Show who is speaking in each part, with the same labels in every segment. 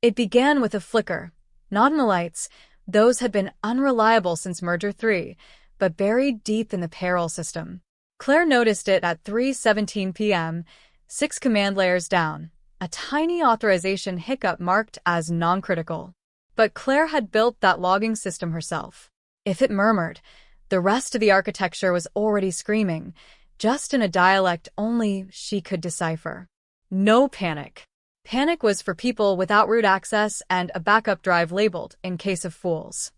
Speaker 1: It began with a flicker, not in the lights. Those had been unreliable since Merger 3, but buried deep in the payroll system. Claire noticed it at 3:17 p.m., 6 command layers down, a tiny authorization hiccup marked as non-critical. But Claire had built that logging system herself. If it murmured, the rest of the architecture was already screaming, just in a dialect only she could decipher. No panic. Panic was for people without root access and a backup drive labeled in case of fools.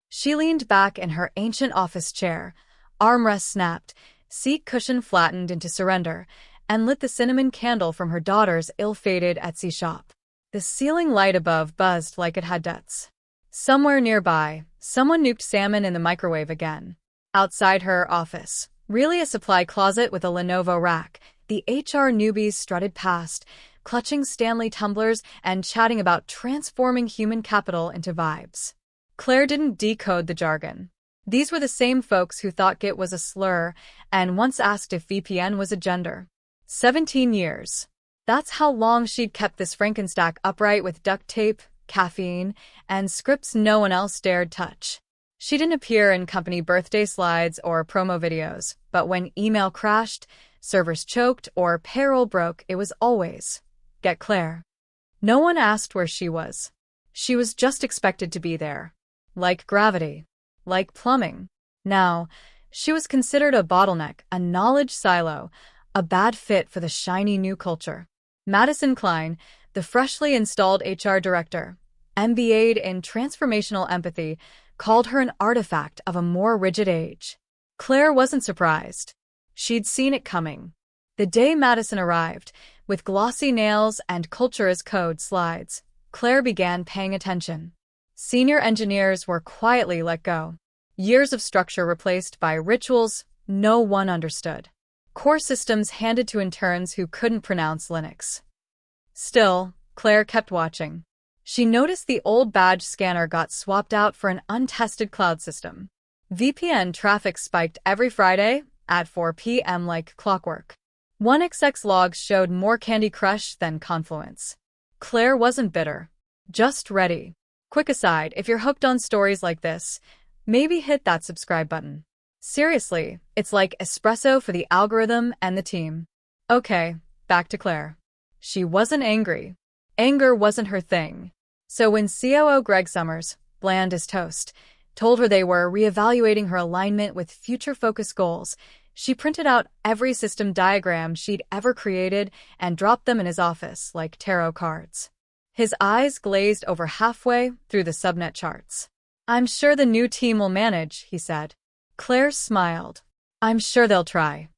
Speaker 1: She leaned back in her ancient office chair, armrest snapped, seat cushion flattened into surrender, and lit the cinnamon candle from her daughter's ill-fated Etsy shop. The ceiling light above buzzed like it had debts. Somewhere nearby, someone nuked salmon in the microwave again. Outside her office, really a supply closet with a Lenovo rack, the HR newbies strutted past, clutching Stanley tumblers and chatting about transforming human capital into vibes. Claire didn't decode the jargon. These were the same folks who thought Git was a slur and once asked if VPN was a gender. 17 years. That's how long she'd kept this Frankenstack upright with duct tape, caffeine, and scripts no one else dared touch. She didn't appear in company birthday slides or promo videos, but when email crashed, servers choked, or payroll broke, it was always, "Get Claire." No one asked where she was. She was just expected to be there. Like gravity. Like plumbing. Now, she was considered a bottleneck, a knowledge silo, a bad fit for the shiny new culture. Madison Klein, the freshly installed HR director, MBA'd in transformational empathy, called her an artifact of a more rigid age. Claire wasn't surprised. She'd seen it coming. The day Madison arrived, with glossy nails and culture as code slides, Claire began paying attention. Senior engineers were quietly let go. Years of structure replaced by rituals no one understood. Core systems handed to interns who couldn't pronounce Linux. Still, Claire kept watching. She noticed the old badge scanner got swapped out for an untested cloud system. VPN traffic spiked every Friday at 4 p.m. like clockwork. 1xx logs showed more Candy Crush than Confluence. Claire wasn't bitter, just ready. Quick aside, if you're hooked on stories like this, maybe hit that subscribe button. Seriously, it's like espresso for the algorithm and the team. Okay, back to Claire. She wasn't angry. Anger wasn't her thing. So when COO Greg Summers, bland as toast, told her they were reevaluating her alignment with future-focused goals, she printed out every system diagram she'd ever created and dropped them in his office like tarot cards. His eyes glazed over halfway through the subnet charts. "I'm sure the new team will manage," he said. Claire smiled. "I'm sure they'll try."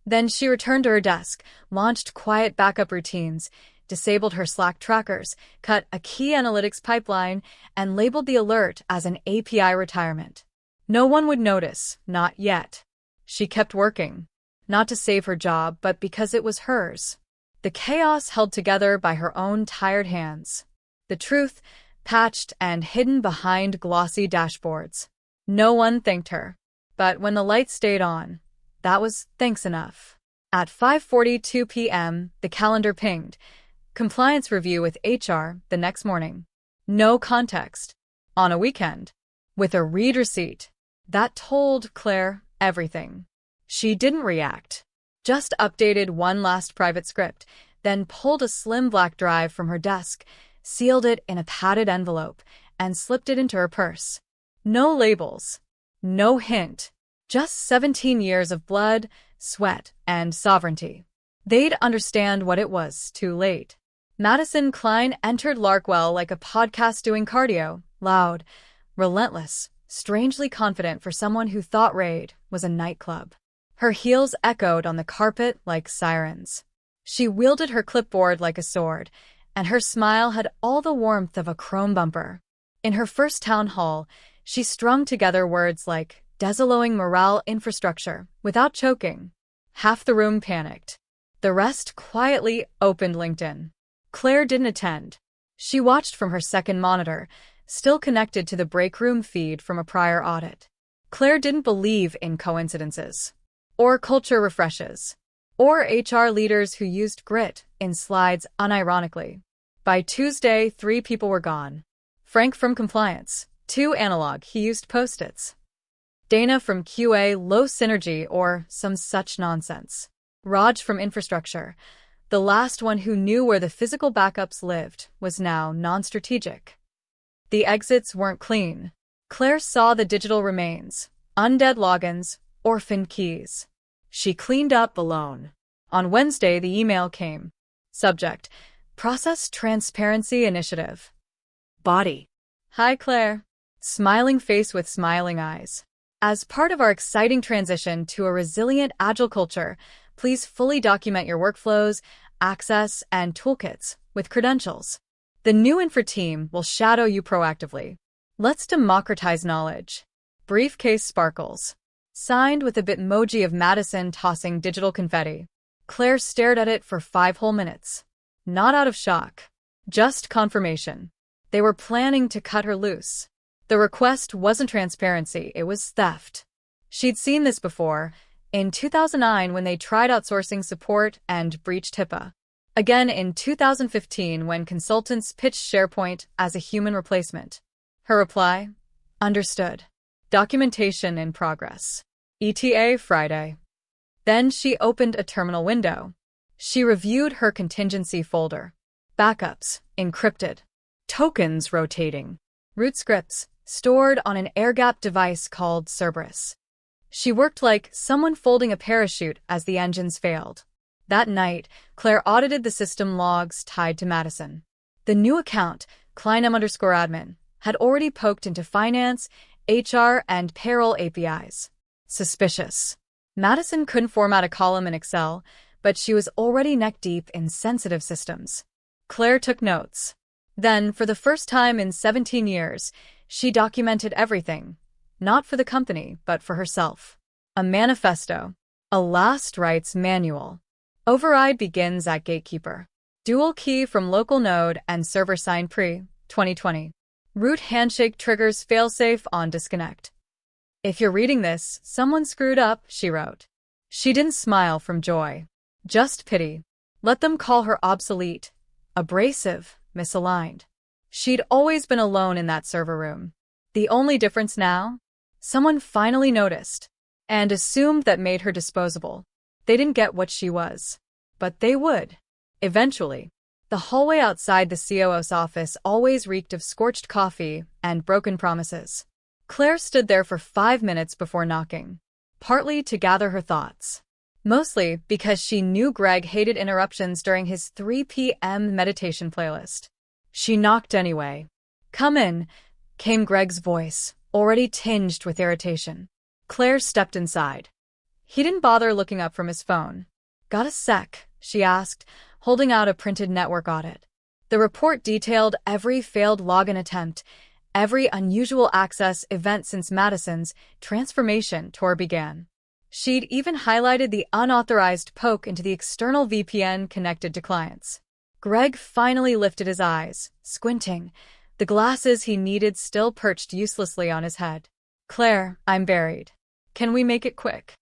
Speaker 1: Then she returned to her desk, launched quiet backup routines, disabled her Slack trackers, cut a key analytics pipeline, and labeled the alert as an API retirement. No one would notice, not yet. She kept working, not to save her job, but because it was hers. The chaos held together by her own tired hands. The truth, patched and hidden behind glossy dashboards. No one thanked her. But when the lights stayed on, that was thanks enough. At 5:42 p.m., the calendar pinged. Compliance review with HR the next morning. No context. On a weekend. With a read receipt. That told Claire everything. She didn't react. Just updated one last private script, then pulled a slim black drive from her desk, sealed it in a padded envelope, and slipped it into her purse. No labels. No hint. Just 17 years of blood, sweat, and sovereignty. They'd understand what it was too late. Madison Klein entered Larkwell like a podcast doing cardio, loud, relentless, strangely confident for someone who thought Raid was a nightclub. Her heels echoed on the carpet like sirens. She wielded her clipboard like a sword, and her smile had all the warmth of a chrome bumper. In her first town hall, she strung together words like "desaloing morale infrastructure" without choking. Half the room panicked. The rest quietly opened LinkedIn. Claire didn't attend. She watched from her second monitor, still connected to the break room feed from a prior audit. Claire didn't believe in coincidences. Or culture refreshes. Or HR leaders who used grit in slides unironically. By Tuesday, 3 people were gone. Frank from compliance, 2 analog, he used Post-its. Dana from QA, low synergy or some such nonsense. Raj from infrastructure, the last one who knew where the physical backups lived, was now non-strategic. The exits weren't clean. Claire saw the digital remains, undead logins, orphaned keys. She cleaned up alone. On Wednesday, the email came. Subject: Process Transparency Initiative. Body: Hi, Claire. Smiling face with smiling eyes. As part of our exciting transition to a resilient, agile culture, please fully document your workflows, access, and toolkits with credentials. The new Infra team will shadow you proactively. Let's democratize knowledge. Briefcase sparkles. Signed with a bitmoji of Madison tossing digital confetti. Claire stared at it for 5 whole minutes. Not out of shock. Just confirmation. They were planning to cut her loose. The request wasn't transparency, it was theft. She'd seen this before, in 2009 when they tried outsourcing support and breached HIPAA. Again in 2015 when consultants pitched SharePoint as a human replacement. Her reply? Understood. Documentation in progress. ETA Friday. Then she opened a terminal window. She reviewed her contingency folder. Backups, encrypted. Tokens rotating. Root scripts, stored on an air-gapped device called Cerberus. She worked like someone folding a parachute as the engines failed. That night, Claire audited the system logs tied to Madison. The new account, Kleinem_admin, had already poked into finance, HR, and payroll APIs. Suspicious. Madison couldn't format a column in Excel, but she was already neck-deep in sensitive systems. Claire took notes. Then, for the first time in 17 years, she documented everything. Not for the company, but for herself. A manifesto. A last rites manual. Override begins at Gatekeeper. Dual key from local node and server sign pre-2020. Root handshake triggers failsafe on disconnect. If you're reading this, someone screwed up, she wrote. She didn't smile from joy. Just pity. Let them call her obsolete, abrasive, misaligned. She'd always been alone in that server room. The only difference now? Someone finally noticed, and assumed that made her disposable. They didn't get what she was. But they would. Eventually. The hallway outside the COO's office always reeked of scorched coffee and broken promises. Claire stood there for 5 minutes before knocking, partly to gather her thoughts. Mostly because she knew Greg hated interruptions during his 3 p.m. meditation playlist. She knocked anyway. Come in, came Greg's voice, already tinged with irritation. Claire stepped inside. He didn't bother looking up from his phone. Got a sec? She asked, holding out a printed network audit. The report detailed every failed login attempt, every unusual access event since Madison's transformation tour began. She'd even highlighted the unauthorized poke into the external VPN connected to clients. Greg finally lifted his eyes, squinting, the glasses he needed still perched uselessly on his head. Claire, I'm buried. Can we make it quick?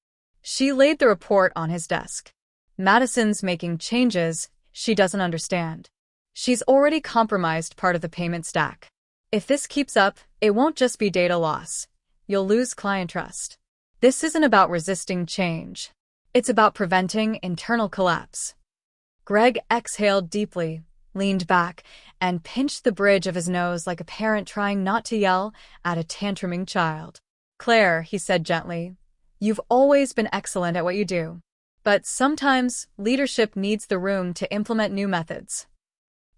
Speaker 1: She laid the report on his desk. Madison's making changes she doesn't understand. She's already compromised part of the payment stack. If this keeps up, it won't just be data loss. You'll lose client trust. This isn't about resisting change. It's about preventing internal collapse. Greg exhaled deeply, leaned back, and pinched the bridge of his nose like a parent trying not to yell at a tantruming child. Claire, he said gently, you've always been excellent at what you do. But sometimes, leadership needs the room to implement new methods.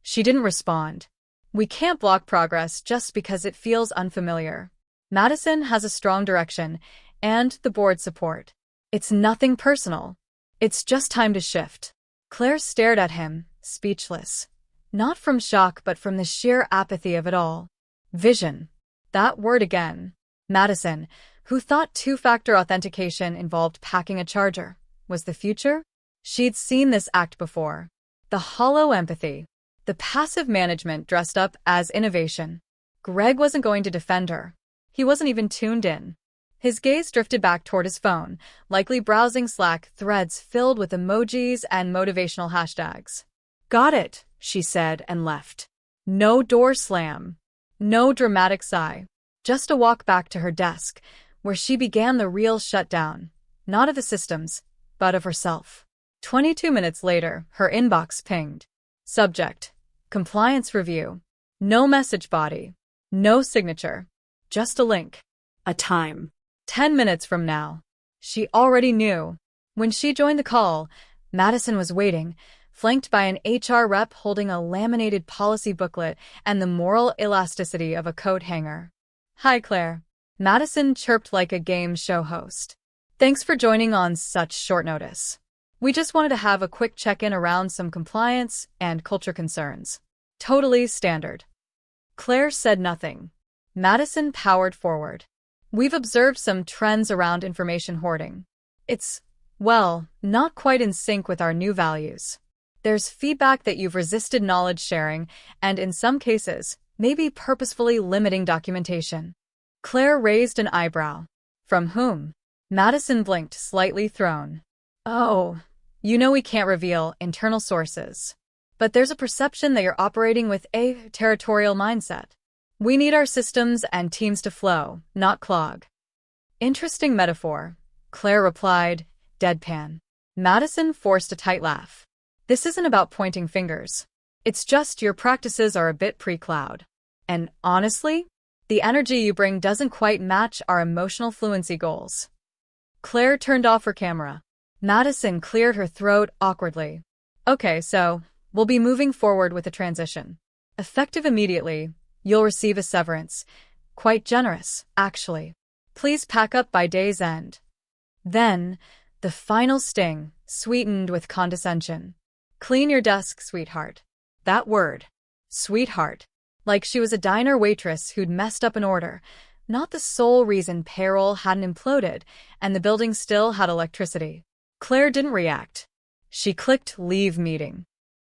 Speaker 1: She didn't respond. We can't block progress just because it feels unfamiliar. Madison has a strong direction, and the board's support. It's nothing personal. It's just time to shift. Claire stared at him, speechless. Not from shock but from the sheer apathy of it all. Vision. That word again. Madison, who thought two-factor authentication involved packing a charger, was the future? She'd seen this act before. The hollow empathy. The passive management dressed up as innovation. Greg wasn't going to defend her. He wasn't even tuned in. His gaze drifted back toward his phone, likely browsing Slack threads filled with emojis and motivational hashtags. Got it, she said and left. No door slam. No dramatic sigh. Just a walk back to her desk, where she began the real shutdown, not of the systems, but of herself. 22 minutes later, her inbox pinged. Subject: Compliance Review. No message body. No signature. Just a link. A time. 10 minutes from now. She already knew. When she joined the call, Madison was waiting, flanked by an HR rep holding a laminated policy booklet and the moral elasticity of a coat hanger. Hi, Claire. Madison chirped like a game show host. Thanks for joining on such short notice. We just wanted to have a quick check-in around some compliance and culture concerns. Totally standard. Claire said nothing. Madison powered forward. We've observed some trends around information hoarding. It's, well, not quite in sync with our new values. There's feedback that you've resisted knowledge sharing and, in some cases, maybe purposefully limiting documentation. Claire raised an eyebrow. From whom? Madison blinked, slightly thrown. Oh, you know we can't reveal internal sources. But there's a perception that you're operating with a territorial mindset. We need our systems and teams to flow, not clog. Interesting metaphor, Claire replied, deadpan. Madison forced a tight laugh. This isn't about pointing fingers. It's just your practices are a bit pre-cloud. And honestly, the energy you bring doesn't quite match our emotional fluency goals. Claire turned off her camera. Madison cleared her throat awkwardly. Okay, so we'll be moving forward with the transition. Effective immediately, you'll receive a severance. Quite generous, actually. Please pack up by day's end. Then, the final sting, sweetened with condescension. Clean your desk, sweetheart. That word. Sweetheart. Like she was a diner waitress who'd messed up an order, not the sole reason payroll hadn't imploded and the building still had electricity. Claire didn't react. She clicked Leave Meeting.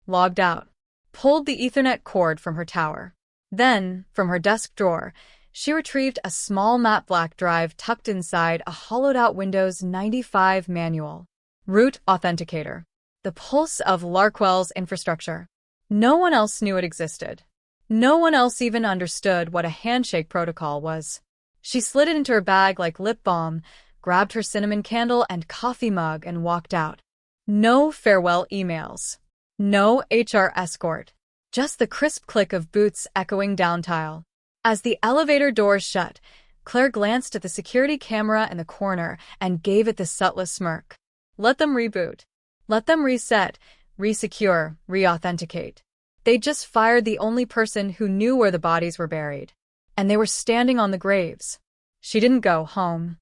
Speaker 1: Logged out. Pulled the Ethernet cord from her tower. Then, from her desk drawer, she retrieved a small matte black drive tucked inside a hollowed-out Windows 95 manual. Root Authenticator. The pulse of Larkwell's infrastructure. No one else knew it existed. No one else even understood what a handshake protocol was. She slid it into her bag like lip balm, grabbed her cinnamon candle and coffee mug and walked out. No farewell emails. No HR escort. Just the crisp click of boots echoing down tile. As the elevator doors shut, Claire glanced at the security camera in the corner and gave it the subtlest smirk. Let them reboot. Let them reset, resecure, re-authenticate. They'd just fired the only person who knew where the bodies were buried. And they were standing on the graves. She didn't go home.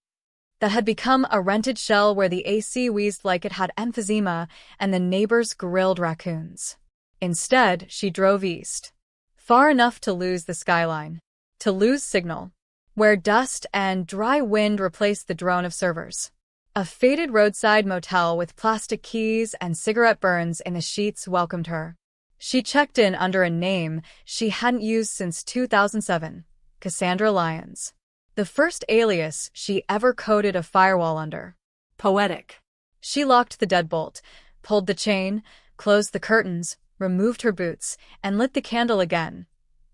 Speaker 1: That had become a rented shell where the AC wheezed like it had emphysema and the neighbors grilled raccoons. Instead, she drove east. Far enough to lose the skyline. To lose signal. Where dust and dry wind replaced the drone of servers. A faded roadside motel with plastic keys and cigarette burns in the sheets welcomed her. She checked in under a name she hadn't used since 2007, Cassandra Lyons. The first alias she ever coded a firewall under. Poetic. She locked the deadbolt, pulled the chain, closed the curtains, removed her boots, and lit the candle again.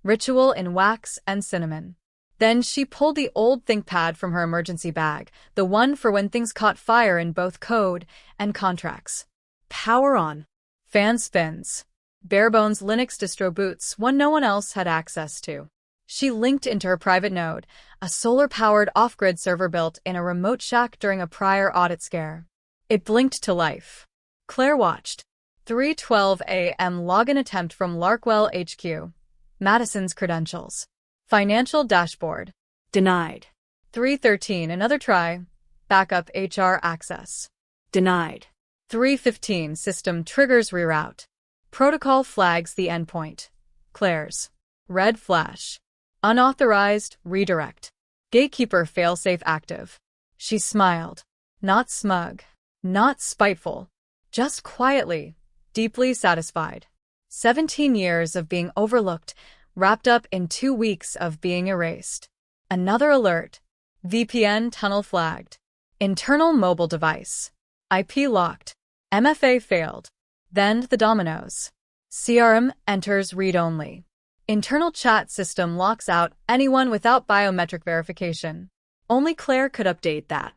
Speaker 1: Ritual in wax and cinnamon. Then she pulled the old ThinkPad from her emergency bag, the one for when things caught fire in both code and contracts. Power on. Fan spins. Barebones Linux distro boots, one no one else had access to. She linked into her private node, a solar-powered off-grid server built in a remote shack during a prior audit scare. It blinked to life. Claire watched. 3:12 a.m. login attempt from Larkwell HQ. Madison's credentials. Financial dashboard. Denied. 3:13 another try. Backup HR access. Denied. 3:15 system triggers reroute. Protocol flags the endpoint. Claire's. Red flash. Unauthorized redirect. Gatekeeper failsafe active. She smiled. Not smug. Not spiteful. Just quietly, deeply satisfied. 17 years of being overlooked, wrapped up in 2 weeks of being erased. Another alert. VPN tunnel flagged. Internal mobile device. IP locked. MFA failed. Then the dominoes. CRM enters read-only. Internal chat system locks out anyone without biometric verification. Only Claire could update that.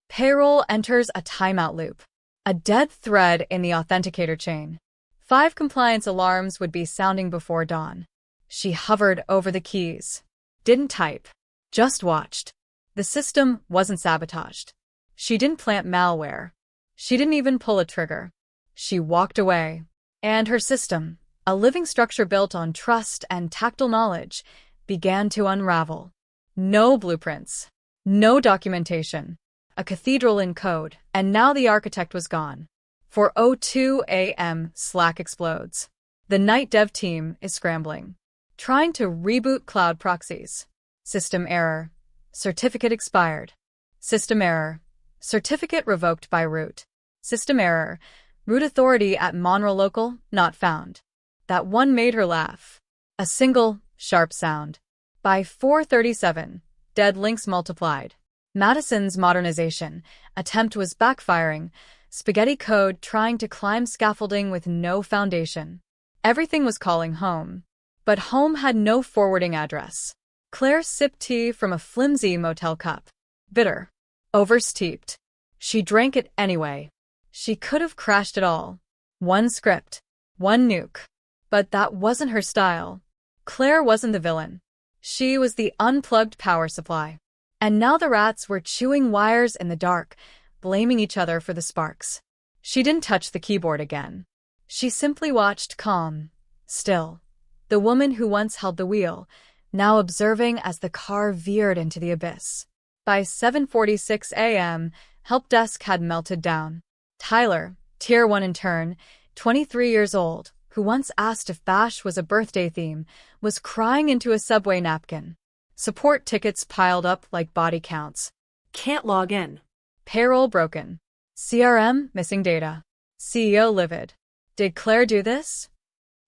Speaker 1: Payroll enters a timeout loop. A dead thread in the authenticator chain. 5 compliance alarms would be sounding before dawn. She hovered over the keys. Didn't type. Just watched. The system wasn't sabotaged. She didn't plant malware. She didn't even pull a trigger. She walked away. And her system, a living structure built on trust and tactile knowledge, began to unravel. No blueprints. No documentation. A cathedral in code, and now the architect was gone. 4:02 a.m. Slack explodes. The night dev team is scrambling. Trying to reboot cloud proxies. System error. Certificate expired. System error. Certificate revoked by root. System error. Root authority at Monroe local not found. That one made her laugh. A single, sharp sound. By 4:37, dead links multiplied. Madison's modernization attempt was backfiring, spaghetti code trying to climb scaffolding with no foundation. Everything was calling home. But home had no forwarding address. Claire sipped tea from a flimsy motel cup. Bitter. Oversteeped. She drank it anyway. She could have crashed it all. One script. One nuke. But that wasn't her style. Claire wasn't the villain. She was the unplugged power supply. And now the rats were chewing wires in the dark, blaming each other for the sparks. She didn't touch the keyboard again. She simply watched calm, still. The woman who once held the wheel, now observing as the car veered into the abyss. By 7:46 a.m., help desk had melted down. Tyler, Tier 1 intern, 23 years old, who once asked if Bash was a birthday theme, was crying into a subway napkin. Support tickets piled up like body counts.
Speaker 2: Can't log in.
Speaker 1: Payroll broken. CRM missing data. CEO livid. Did Claire do this?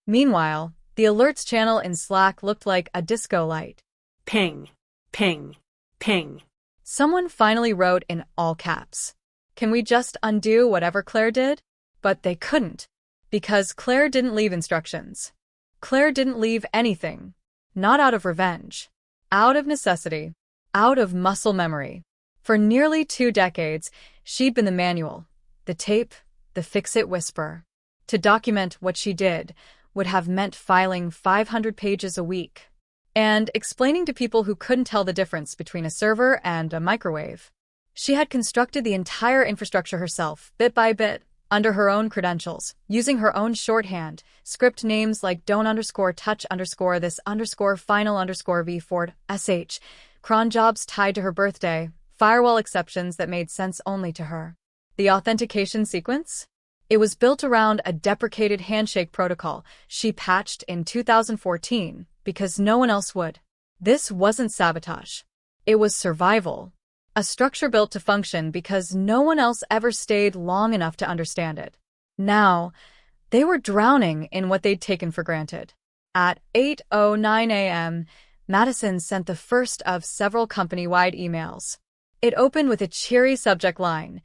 Speaker 1: Meanwhile, the alerts channel in Slack looked like a disco light.
Speaker 2: Ping, ping, ping.
Speaker 1: Someone finally wrote in all caps. Can we just undo whatever Claire did? But they couldn't. Because Claire didn't leave instructions. Claire didn't leave anything. Not out of revenge. Out of necessity. Out of muscle memory. For nearly 2 decades, she'd been the manual, the tape, the fix-it whisper. To document what she did would have meant filing 500 pages a week. And explaining to people who couldn't tell the difference between a server and a microwave. She had constructed the entire infrastructure herself, bit by bit, under her own credentials, using her own shorthand, script names like don't_touch_this_final_v4sh, cron jobs tied to her birthday, firewall exceptions that made sense only to her. The authentication sequence? It was built around a deprecated handshake protocol she patched in 2014 because no one else would. This wasn't sabotage. It was survival. A structure built to function because no one else ever stayed long enough to understand it. Now, they were drowning in what they'd taken for granted. At 8:09 a.m., Madison sent the first of several company-wide emails. It opened with a cheery subject line,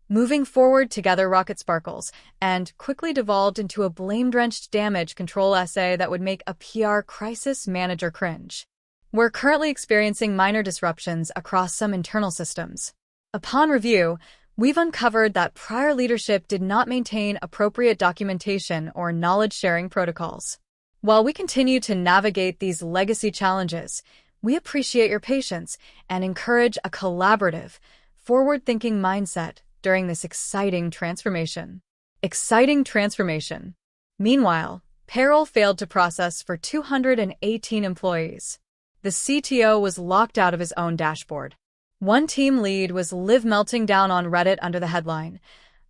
Speaker 1: "Moving forward together, rocket sparkles," and quickly devolved into a blame-drenched damage control essay that would make a PR crisis manager cringe. We're currently experiencing minor disruptions across some internal systems. Upon review, we've uncovered that prior leadership did not maintain appropriate documentation or knowledge-sharing protocols. While we continue to navigate these legacy challenges, we appreciate your patience and encourage a collaborative, forward-thinking mindset during this exciting transformation. Exciting transformation. Meanwhile, payroll failed to process for 218 employees. The CTO was locked out of his own dashboard. One team lead was live melting down on Reddit under the headline,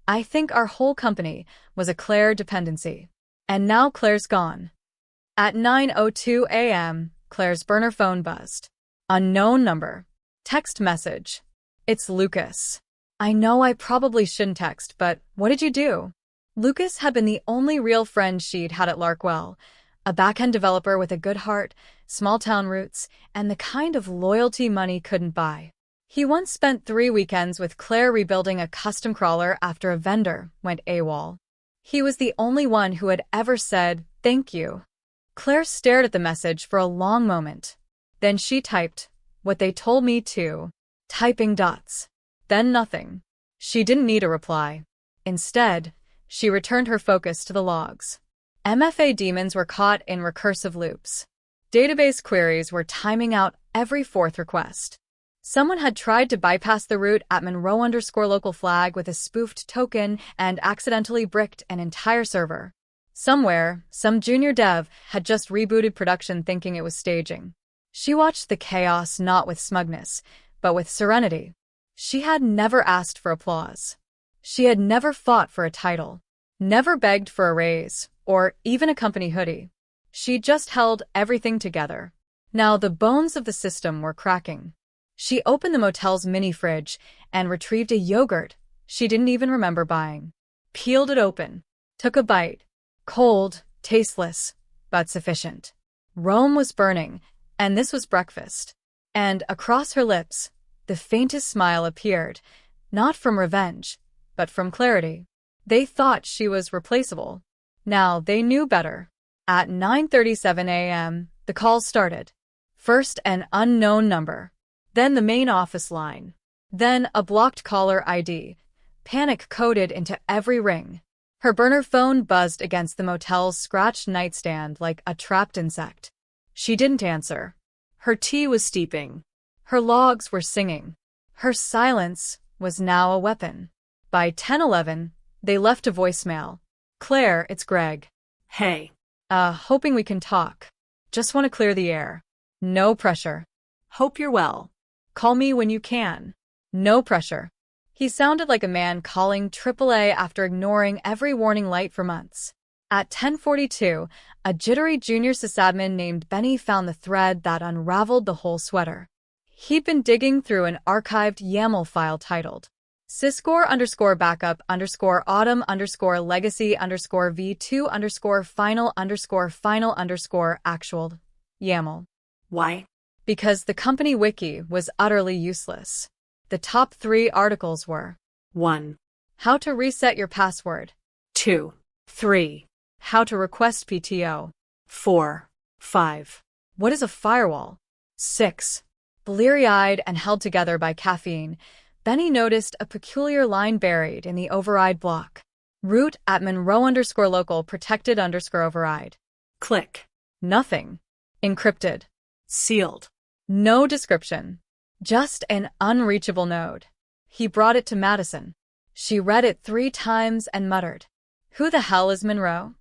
Speaker 1: "I think our whole company was a Claire dependency." And now Claire's gone. At 9:02 a.m., Claire's burner phone buzzed. Unknown number. Text message. "It's Lucas. I know I probably shouldn't text, but what did you do?" Lucas had been the only real friend she'd had at Larkwell, a back-end developer with a good heart, small-town roots, and the kind of loyalty money couldn't buy. He once spent 3 weekends with Claire rebuilding a custom crawler after a vendor went AWOL. He was the only one who had ever said, "Thank you." Claire stared at the message for a long moment. Then she typed, "What they told me to," typing dots. Then nothing. She didn't need a reply. Instead, she returned her focus to the logs. MFA daemons were caught in recursive loops. Database queries were timing out every fourth request. Someone had tried to bypass the root at Monroe_local flag with a spoofed token and accidentally bricked an entire server. Somewhere, some junior dev had just rebooted production thinking it was staging. She watched the chaos not with smugness, but with serenity. She had never asked for applause. She had never fought for a title, never begged for a raise, or even a company hoodie. She just held everything together. Now the bones of the system were cracking. She opened the motel's mini fridge and retrieved a yogurt she didn't even remember buying. Peeled it open. Took a bite. Cold, tasteless, but sufficient. Rome was burning, and this was breakfast. And across her lips, the faintest smile appeared, not from revenge, but from clarity. They thought she was replaceable. Now they knew better. At 9:37 a.m., the call started. First an unknown number. Then the main office line. Then a blocked caller ID, panic coded into every ring. Her burner phone buzzed against the motel's scratched nightstand like a trapped insect. She didn't answer. Her tea was steeping. Her logs were singing. Her silence was now a weapon. By 10:11, they left a voicemail. "Claire, it's Greg.
Speaker 2: Hey.
Speaker 1: Hoping we can talk. Just want to clear the air. No pressure.
Speaker 2: Hope you're well.
Speaker 1: Call me when you can. No pressure." He sounded like a man calling AAA after ignoring every warning light for months. At 10:42, a jittery junior sysadmin named Benny found the thread that unraveled the whole sweater. He'd been digging through an archived YAML file titled syscore_autumn_legacy_v2_final_final_actual YAML.
Speaker 2: Why?
Speaker 1: Because the company wiki was utterly useless. The top 3 articles were
Speaker 2: 1.
Speaker 1: How to reset your password.
Speaker 2: 2. 3.
Speaker 1: How to request PTO.
Speaker 2: 4. 5.
Speaker 1: What is a firewall? 6. Bleary-eyed and held together by caffeine, Benny noticed a peculiar line buried in the override block. Root at Monroe_local protected_override.
Speaker 2: Click.
Speaker 1: Nothing. Encrypted.
Speaker 2: Sealed.
Speaker 1: No description. Just an unreachable node. He brought it to Madison. She read it 3 times and muttered, "Who the hell is Monroe?"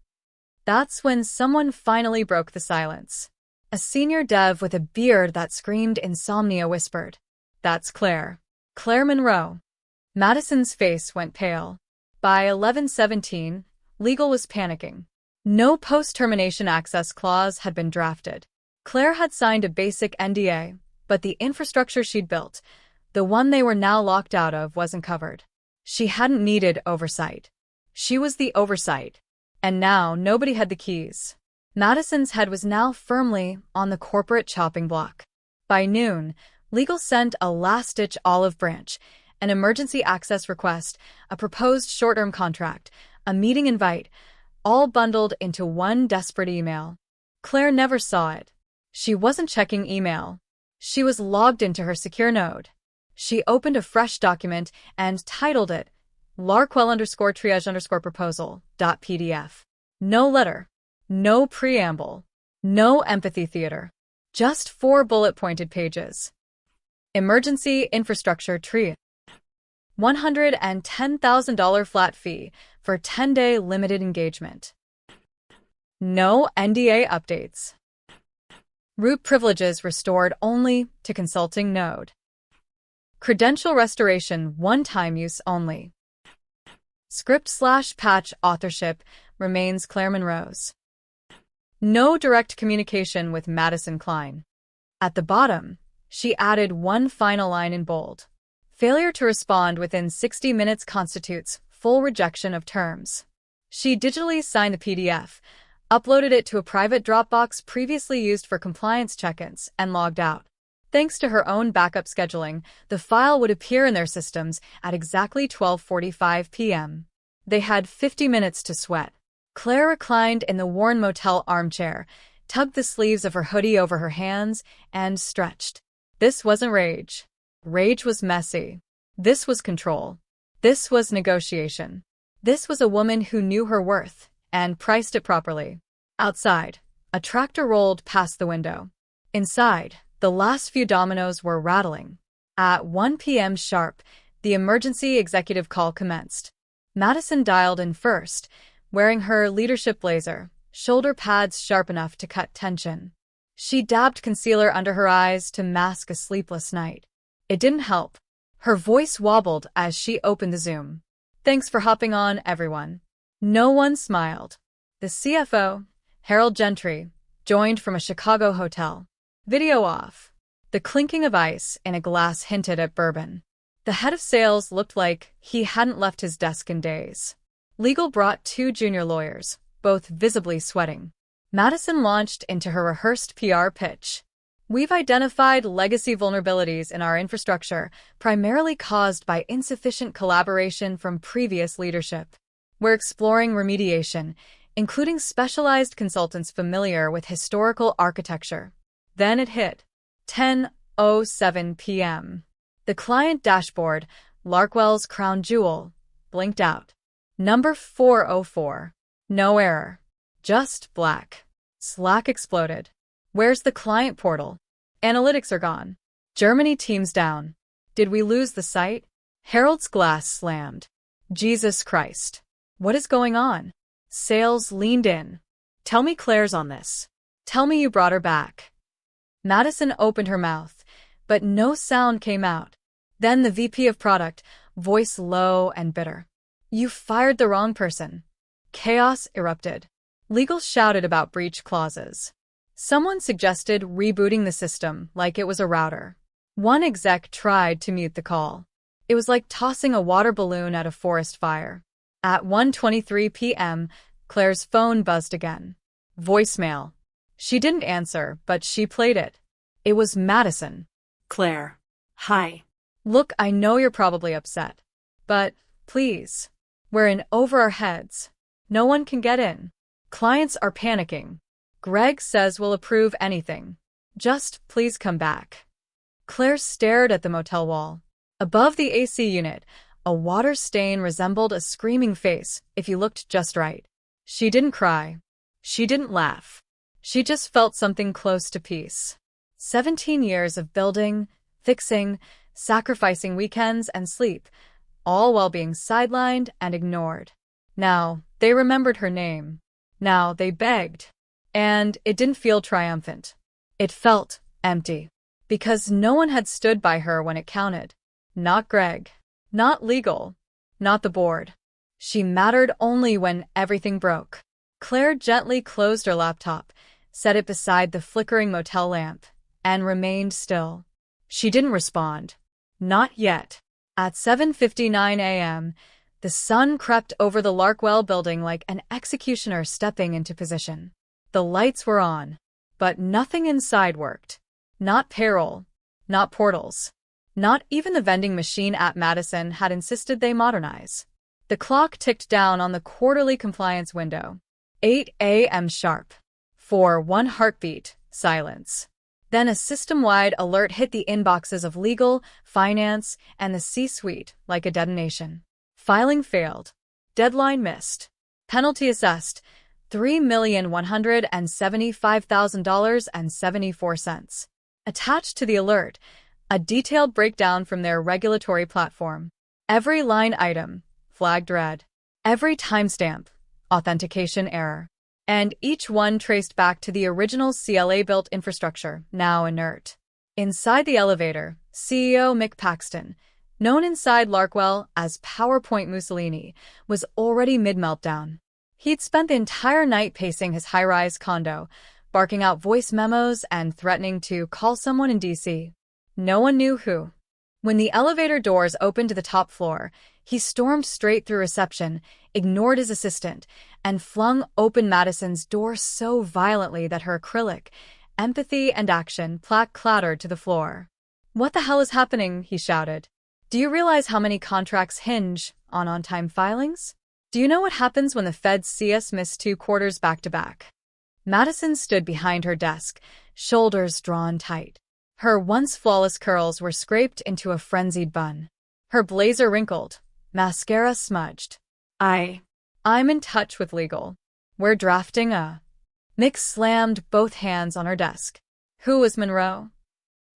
Speaker 1: That's when someone finally broke the silence. A senior dev with a beard that screamed insomnia whispered, "That's Claire. Claire Monroe." Madison's face went pale. By 11:17, legal was panicking. No post-termination access clause had been drafted. Claire had signed a basic NDA, but the infrastructure she'd built, the one they were now locked out of, wasn't covered. She hadn't needed oversight. She was the oversight. And now nobody had the keys. Madison's head was now firmly on the corporate chopping block. By noon, legal sent a last-ditch olive branch, an emergency access request, a proposed short-term contract, a meeting invite, all bundled into one desperate email. Claire never saw it. She wasn't checking email. She was logged into her secure node. She opened a fresh document and titled it larquel_triage_proposal.pdf. No letter. No preamble. No empathy theater. Just 4 bullet-pointed pages. Emergency infrastructure tree. $110,000 flat fee for 10-day limited engagement. No NDA updates. Root privileges restored only to consulting node. Credential restoration one-time use only. Script/patch authorship remains Claire Monroe's. No direct communication with Madison Klein. At the bottom, she added one final line in bold. Failure to respond within 60 minutes constitutes full rejection of terms. She digitally signed the PDF, uploaded it to a private Dropbox previously used for compliance check-ins, and logged out. Thanks to her own backup scheduling, the file would appear in their systems at exactly 12:45 p.m. They had 50 minutes to sweat. Claire reclined in the worn motel armchair, tugged the sleeves of her hoodie over her hands, and stretched. This wasn't rage. Rage was messy. This was control. This was negotiation. This was a woman who knew her worth and priced it properly. Outside, a tractor rolled past the window. Inside, the last few dominoes were rattling. At 1 p.m. sharp, the emergency executive call commenced. Madison dialed in first, wearing her leadership blazer, shoulder pads sharp enough to cut tension. She dabbed concealer under her eyes to mask a sleepless night. It didn't help. Her voice wobbled as she opened the Zoom. "Thanks for hopping on, everyone." No one smiled. The CFO, Harold Gentry, joined from a Chicago hotel. Video off. The clinking of ice in a glass hinted at bourbon. The head of sales looked like he hadn't left his desk in days. Legal brought 2 junior lawyers, both visibly sweating. Madison launched into her rehearsed PR pitch. "We've identified legacy vulnerabilities in our infrastructure, primarily caused by insufficient collaboration from previous leadership. We're exploring remediation, including specialized consultants familiar with historical architecture." Then it hit. 10:07 p.m. The client dashboard, Larkwell's crown jewel, blinked out. Number 404. No error. Just black. Slack exploded. "Where's the client portal? Analytics are gone. Germany teams down. Did we lose the site?" Harold's glass slammed. "Jesus Christ. What is going on?" Sales leaned in. "Tell me Claire's on this. Tell me you brought her back." Madison opened her mouth, but no sound came out. Then the VP of product, voice low and bitter. "You fired the wrong person." Chaos erupted. Legal shouted about breach clauses. Someone suggested rebooting the system like it was a router. One exec tried to mute the call. It was like tossing a water balloon at a forest fire. At 1:23 p.m., Claire's phone buzzed again. Voicemail. She didn't answer, but she played it. It was Madison.
Speaker 2: Claire. Hi.
Speaker 1: "Look, I know you're probably upset. But, please. We're in over our heads. No one can get in. Clients are panicking. Greg says we'll approve anything. Just please come back." Claire stared at the motel wall. Above the AC unit, a water stain resembled a screaming face if you looked just right. She didn't cry. She didn't laugh. She just felt something close to peace. 17 years of building, fixing, sacrificing weekends and sleep, all while being sidelined and ignored. Now, they remembered her name. Now, they begged. And it didn't feel triumphant. It felt empty. Because no one had stood by her when it counted. Not Greg. Not legal. Not the board. She mattered only when everything broke. Claire gently closed her laptop, set it beside the flickering motel lamp, and remained still. She didn't respond. Not yet. At 7:59 a.m., the sun crept over the Larkwell building like an executioner stepping into position. The lights were on, but nothing inside worked. Not payroll. Not portals. Not even the vending machine at Madison had insisted they modernize. The clock ticked down on the quarterly compliance window. 8 a.m. sharp. For one heartbeat, silence. Then a system-wide alert hit the inboxes of legal, finance, and the C-suite like a detonation. Filing failed. Deadline missed. Penalty assessed. $3,175,000.74. Attached to the alert, a detailed breakdown from their regulatory platform. Every line item, flagged red. Every timestamp, authentication error. And each one traced back to the original CLA-built infrastructure, now inert. Inside the elevator, CEO Mick Paxton, known inside Larkwell as PowerPoint Mussolini, was already mid-meltdown. He'd spent the entire night pacing his high-rise condo, barking out voice memos and threatening to call someone in D.C. No one knew who. When the elevator doors opened to the top floor, he stormed straight through reception, ignored his assistant, and flung open Madison's door so violently that her acrylic, empathy and action plaque clattered to the floor. "What the hell is happening?" he shouted. "Do you realize how many contracts hinge on-time filings? Do you know what happens when the feds see us miss 2 quarters back-to-back? Madison stood behind her desk, shoulders drawn tight. Her once flawless curls were scraped into a frenzied bun. Her blazer wrinkled, mascara smudged. I'm in touch with legal. We're drafting a... Mick slammed both hands on her desk. Who was Monroe?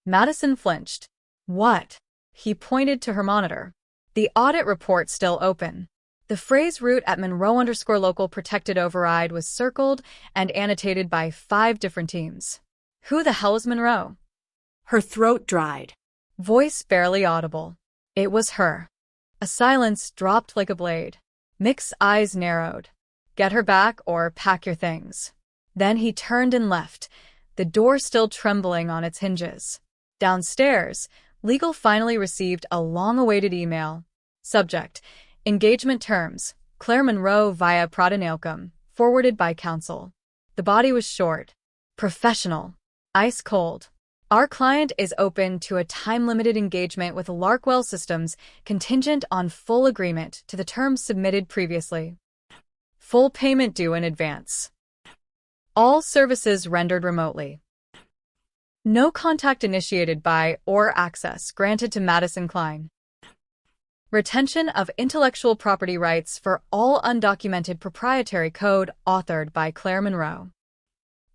Speaker 1: Madison flinched. What? He pointed to her monitor. The audit report still open. The phrase root at Monroe_local protected override was circled and annotated by 5 different teams. Who the hell is Monroe?
Speaker 2: Her throat dried.
Speaker 1: Voice barely audible. It was her. A silence dropped like a blade. Mick's eyes narrowed. Get her back or pack your things. Then he turned and left, the door still trembling on its hinges. Downstairs, legal finally received a long-awaited email. Subject: Engagement terms, Claire Monroe via Pradinalcum, forwarded by counsel. The body was short, professional, ice cold. Our client is open to a time-limited engagement with Larkwell Systems contingent on full agreement to the terms submitted previously. Full payment due in advance. All services rendered remotely. No contact initiated by or access granted to Madison Klein. Retention of intellectual property rights for all undocumented proprietary code authored by Claire Monroe.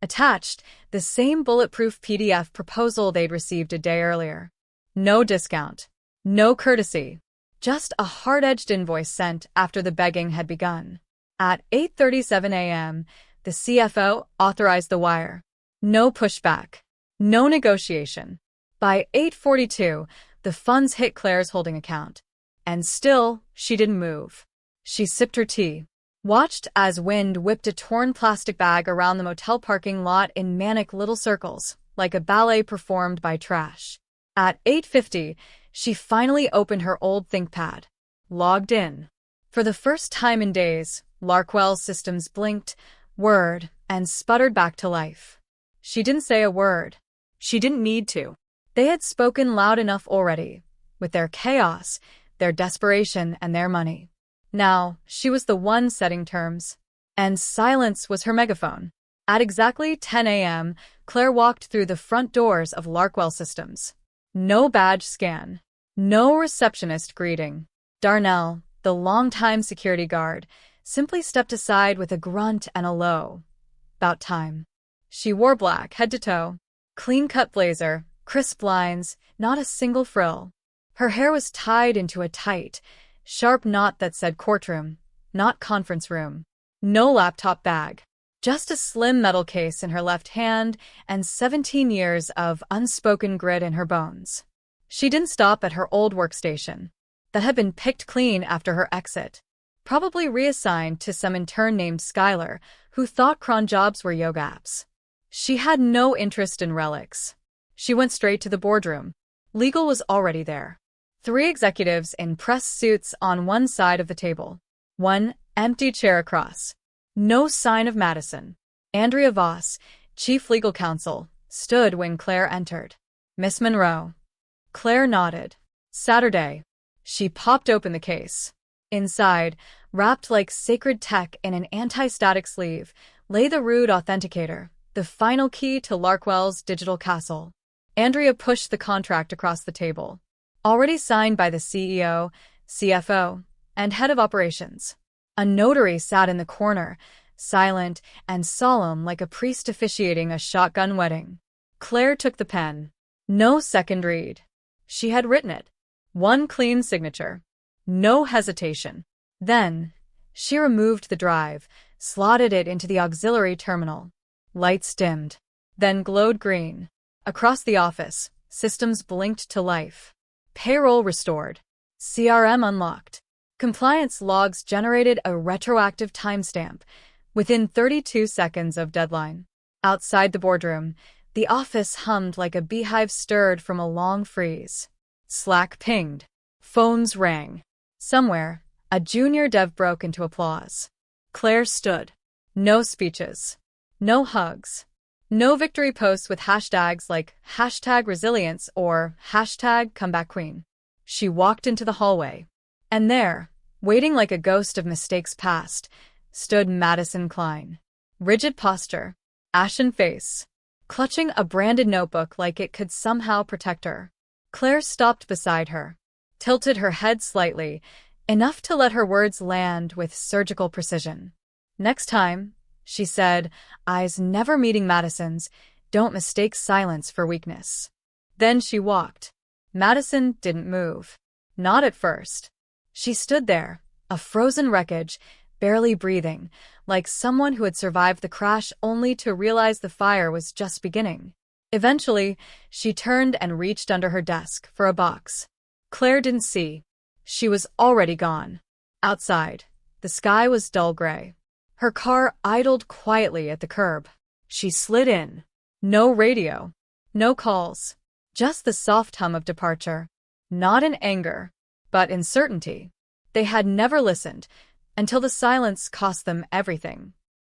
Speaker 1: Attached, the same bulletproof PDF proposal they'd received a day earlier. No discount. No courtesy. Just a hard-edged invoice sent after the begging had begun. At 8:37 a.m., the CFO authorized the wire. No pushback. No negotiation. By 8:42, the funds hit Claire's holding account. And still, she didn't move. She sipped her tea, watched as wind whipped a torn plastic bag around the motel parking lot in manic little circles, like a ballet performed by trash. At 8:50, she finally opened her old ThinkPad. Logged in. For the first time in days, Larkwell Systems blinked, whirred, and sputtered back to life. She didn't say a word. She didn't need to. They had spoken loud enough already, with their chaos, their desperation, and their money. Now, she was the one setting terms. And silence was her megaphone. At exactly 10 a.m., Claire walked through the front doors of Larkwell Systems. No badge scan. No receptionist greeting. Darnell, the longtime security guard, simply stepped aside with a grunt and a low. About time. She wore black head to toe. Clean-cut blazer, crisp lines, not a single frill. Her hair was tied into a tight, sharp knot that said courtroom, not conference room. No laptop bag. Just a slim metal case in her left hand and 17 years of unspoken grit in her bones. She didn't stop at her old workstation. That had been picked clean after her exit. Probably reassigned to some intern named Skylar, who thought cron jobs were yoga apps. She had no interest in relics. She went straight to the boardroom. Legal was already there. 3 executives in press suits on one side of the table. One empty chair across. No sign of Madison. Andrea Voss, chief legal counsel, stood when Claire entered. Miss Monroe. Claire nodded. Saturday. She popped open the case. Inside, wrapped like sacred tech in an anti-static sleeve, lay the Root Authenticator, the final key to Larkwell's digital castle. Andrea pushed the contract across the table. Already signed by the CEO, CFO, and head of operations. A notary sat in the corner, silent and solemn like a priest officiating a shotgun wedding. Claire took the pen. No second read. She had written it. One clean signature. No hesitation. Then, she removed the drive, slotted it into the auxiliary terminal. Lights dimmed. Then glowed green. Across the office, systems blinked to life. Payroll restored. CRM unlocked. Compliance logs generated a retroactive timestamp within 32 seconds of deadline. Outside the boardroom, the office hummed like a beehive stirred from a long freeze. Slack pinged. Phones rang. Somewhere, a junior dev broke into applause. Claire stood. No speeches. No hugs. No victory posts with hashtags like #resilience or #comebackqueen. She walked into the hallway. And there, Waiting like a ghost of mistakes past, stood Madison Klein. Rigid posture, ashen face, clutching a branded notebook like it could somehow protect her. Claire stopped beside her, tilted her head slightly, enough to let her words land with surgical precision. "Next time," she said, eyes never meeting Madison's, "don't mistake silence for weakness." Then she walked. Madison didn't move. Not at first. She stood there, a frozen wreckage, barely breathing, like someone who had survived the crash only to realize the fire was just beginning. Eventually, she turned and reached under her desk for a box. Claire didn't see. She was already gone. Outside, the sky was dull gray. Her car idled quietly at the curb. She slid in. No radio. No calls. Just the soft hum of departure. Not in anger, but in certainty. They had never listened, until the silence cost them everything.